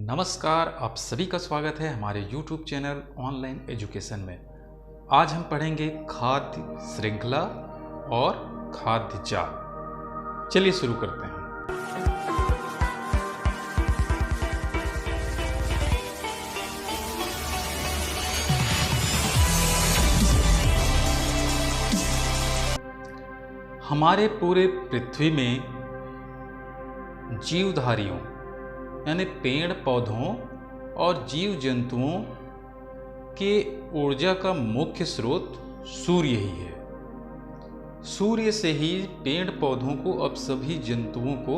नमस्कार, आप सभी का स्वागत है हमारे YouTube चैनल ऑनलाइन एजुकेशन में। आज हम पढ़ेंगे खाद्य श्रृंखला और खाद्य जाल। चलिए शुरू करते हैं। हमारे पूरे पृथ्वी में जीवधारियों यानी पेड़ पौधों और जीव जंतुओं के ऊर्जा का मुख्य स्रोत सूर्य ही है। सूर्य से ही पेड़ पौधों को अब सभी जंतुओं को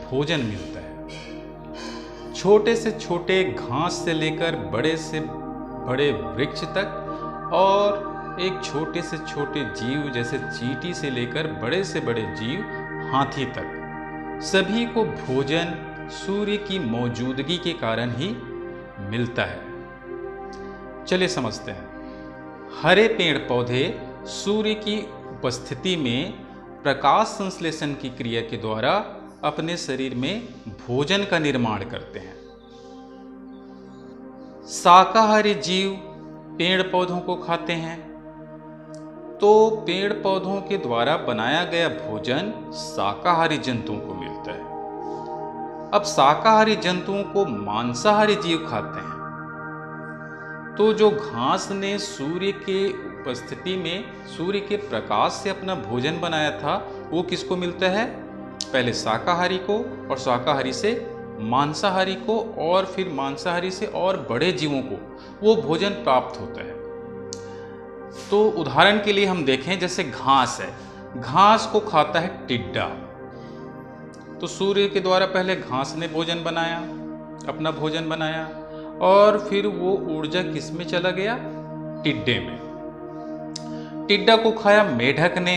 भोजन मिलता है। छोटे से छोटे घास से लेकर बड़े से बड़े वृक्ष तक और एक छोटे से छोटे जीव जैसे चींटी से लेकर बड़े से बड़े जीव हाथी तक सभी को भोजन सूर्य की मौजूदगी के कारण ही मिलता है। चलिए समझते हैं। हरे पेड़ पौधे सूर्य की उपस्थिति में प्रकाश संश्लेषण की क्रिया के द्वारा अपने शरीर में भोजन का निर्माण करते हैं। शाकाहारी जीव पेड़ पौधों को खाते हैं, तो पेड़ पौधों के द्वारा बनाया गया भोजन शाकाहारी जंतुओं को मिलता है। अब शाकाहारी जंतुओं को मांसाहारी जीव खाते हैं, तो जो घास ने सूर्य के उपस्थिति में सूर्य के प्रकाश से अपना भोजन बनाया था वो किसको मिलता है? पहले शाकाहारी को, और शाकाहारी से मांसाहारी को, और फिर मांसाहारी से और बड़े जीवों को वो भोजन प्राप्त होता है। तो उदाहरण के लिए हम देखें, जैसे घास है, घास को खाता है टिड्डा। तो सूर्य के द्वारा पहले घास ने भोजन बनाया, अपना भोजन बनाया, और फिर वो ऊर्जा किस में चला गया? टिड्डे में। टिड्डा को खाया मेढक ने,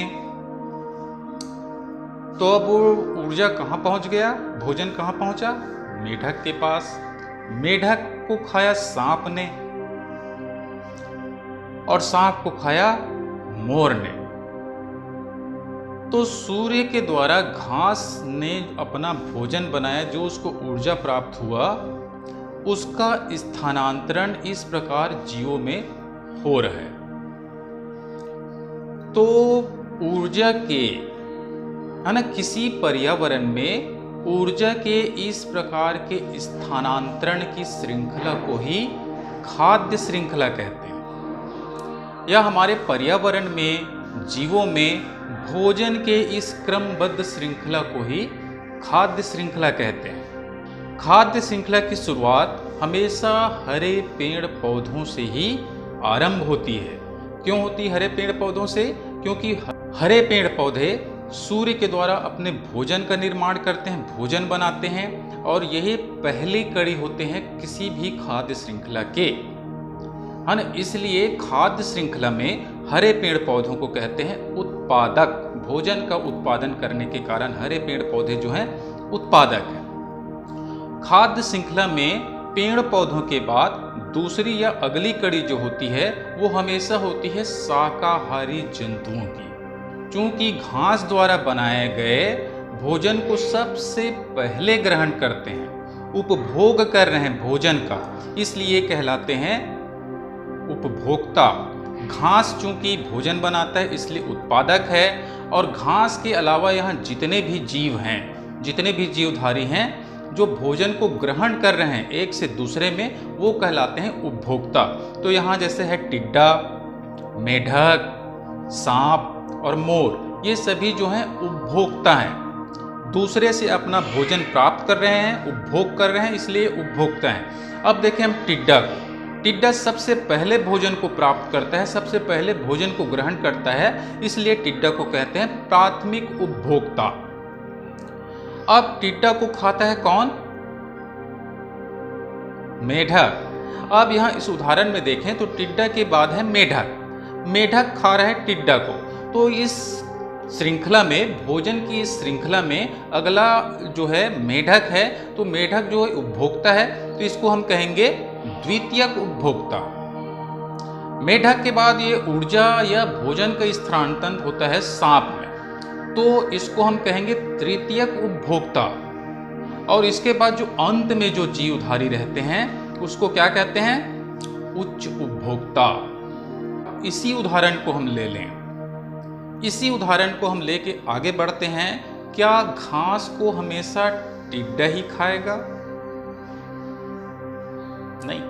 तो अब वो ऊर्जा कहाँ पहुंच गया? भोजन कहाँ पहुंचा? मेढक के पास। मेढक को खाया सांप ने, और सांप को खाया मोर ने। तो सूर्य के द्वारा घास ने अपना भोजन बनाया, जो उसको ऊर्जा प्राप्त हुआ, उसका स्थानांतरण इस प्रकार जीवों में हो रहा है। तो ऊर्जा के किसी पर्यावरण में ऊर्जा के इस प्रकार के स्थानांतरण की श्रृंखला को ही खाद्य श्रृंखला कहते हैं। या हमारे पर्यावरण में जीवों में भोजन के इस क्रमबद्ध श्रृंखला को ही खाद्य श्रृंखला कहते हैं। खाद्य श्रृंखला की शुरुआत हमेशा हरे पेड़ पौधों से ही आरंभ होती है। क्यों होती है हरे पेड़ पौधों से? क्योंकि हरे पेड़ पौधे सूर्य के द्वारा अपने भोजन का निर्माण करते हैं, भोजन बनाते हैं, और यही पहली कड़ी होते हैं किसी भी खाद्य श्रृंखला के, है ना। इसलिए खाद्य श्रृंखला में हरे पेड़ पौधों को कहते हैं उत्पादक। भोजन का उत्पादन करने के कारण हरे पेड़ पौधे जो हैं उत्पादक हैं। खाद्य श्रृंखला में पेड़ पौधों के बाद दूसरी या अगली कड़ी जो होती है वो हमेशा होती है शाकाहारी जंतुओं की। चूंकि घास द्वारा बनाए गए भोजन को सबसे पहले ग्रहण करते हैं, उपभोग कर रहे हैं भोजन का, इसलिए कहलाते हैं उपभोक्ता। घास चूंकि भोजन बनाता है इसलिए उत्पादक है, और घास के अलावा यहाँ जितने भी जीव हैं, जितने भी जीवधारी हैं जो भोजन को ग्रहण कर रहे हैं एक से दूसरे में, वो कहलाते हैं उपभोक्ता। तो यहाँ जैसे है टिड्डा, मेढक, सांप और मोर, ये सभी जो हैं उपभोक्ता हैं, दूसरे से अपना भोजन प्राप्त कर रहे हैं, उपभोग कर रहे हैं, इसलिए उपभोक्ता हैं। अब देखें हम टिड्डा सबसे पहले भोजन को प्राप्त करता है, सबसे पहले भोजन को ग्रहण करता है, इसलिए टिड्डा को कहते हैं प्राथमिक उपभोक्ता। अब टिड्डा को खाता है कौन? मेढक। अब यहां इस उदाहरण में देखें तो टिड्डा के बाद है मेढक। मेढक खा रहा है टिड्डा को। तो इस श्रृंखला में, भोजन की इस श्रृंखला में अगला जो है मेढक है, तो मेढक जो है उपभोक्ता है, तो इसको हम कहेंगे द्वितीयक उपभोक्ता। मेढक के बाद ये ऊर्जा या भोजन का स्थानांतरण होता है सांप में, तो इसको हम कहेंगे तृतीयक उपभोक्ता। और इसके बाद जो अंत में जो जीवधारी रहते हैं उसको क्या कहते हैं? उच्च उपभोक्ता। इसी उदाहरण को हम ले लें, इसी उदाहरण को हम लेके आगे बढ़ते हैं। क्या घास को हमेशा टिड्डा ही खाएगा? नहीं,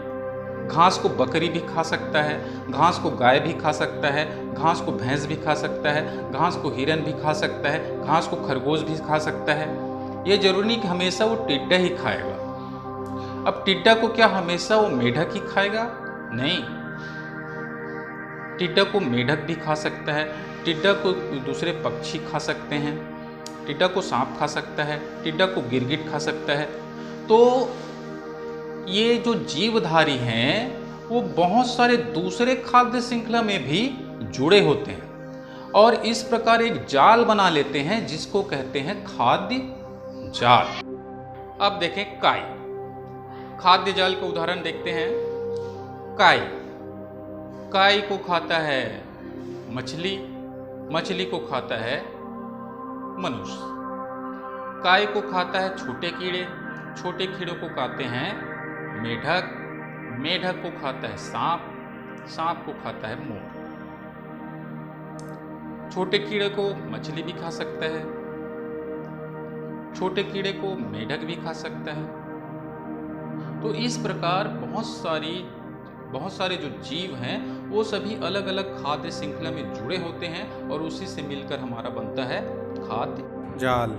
घास को बकरी भी खा सकता है, घास को गाय भी खा सकता है, घास को भैंस भी खा सकता है, घास को हिरन भी खा सकता है, घास को खरगोश भी खा सकता है। ये जरूरी नहीं कि हमेशा वो टिड्डा ही खाएगा। अब टिड्डा को क्या हमेशा वो मेढक ही खाएगा? नहीं, टिड्डा को मेढक भी खा सकता है, टिड्डा को दूसरे पक्षी खा सकते हैं, टिड्डा को सांप खा सकता है, टिड्डा को गिरगिट खा सकता है। तो ये जो जीवधारी हैं वो बहुत सारे दूसरे खाद्य श्रृंखला में भी जुड़े होते हैं और इस प्रकार एक जाल बना लेते हैं जिसको कहते हैं खाद्य जाल। अब देखें काई, खाद्य जाल का उदाहरण देखते हैं। काई, काई को खाता है मछली, मछली को खाता है मनुष्य। काई को खाता है छोटे कीड़े, छोटे कीड़ों को खाते हैं मेढक, मेढक को खाता है सांप, सांप को खाता है मोर। छोटे कीड़े को मछली भी खा सकता है, छोटे कीड़े को मेढक भी खा सकता है। तो इस प्रकार बहुत सारे जो जीव हैं वो सभी अलग अलग खाद्य श्रृंखला में जुड़े होते हैं और उसी से मिलकर हमारा बनता है खाद्य जाल।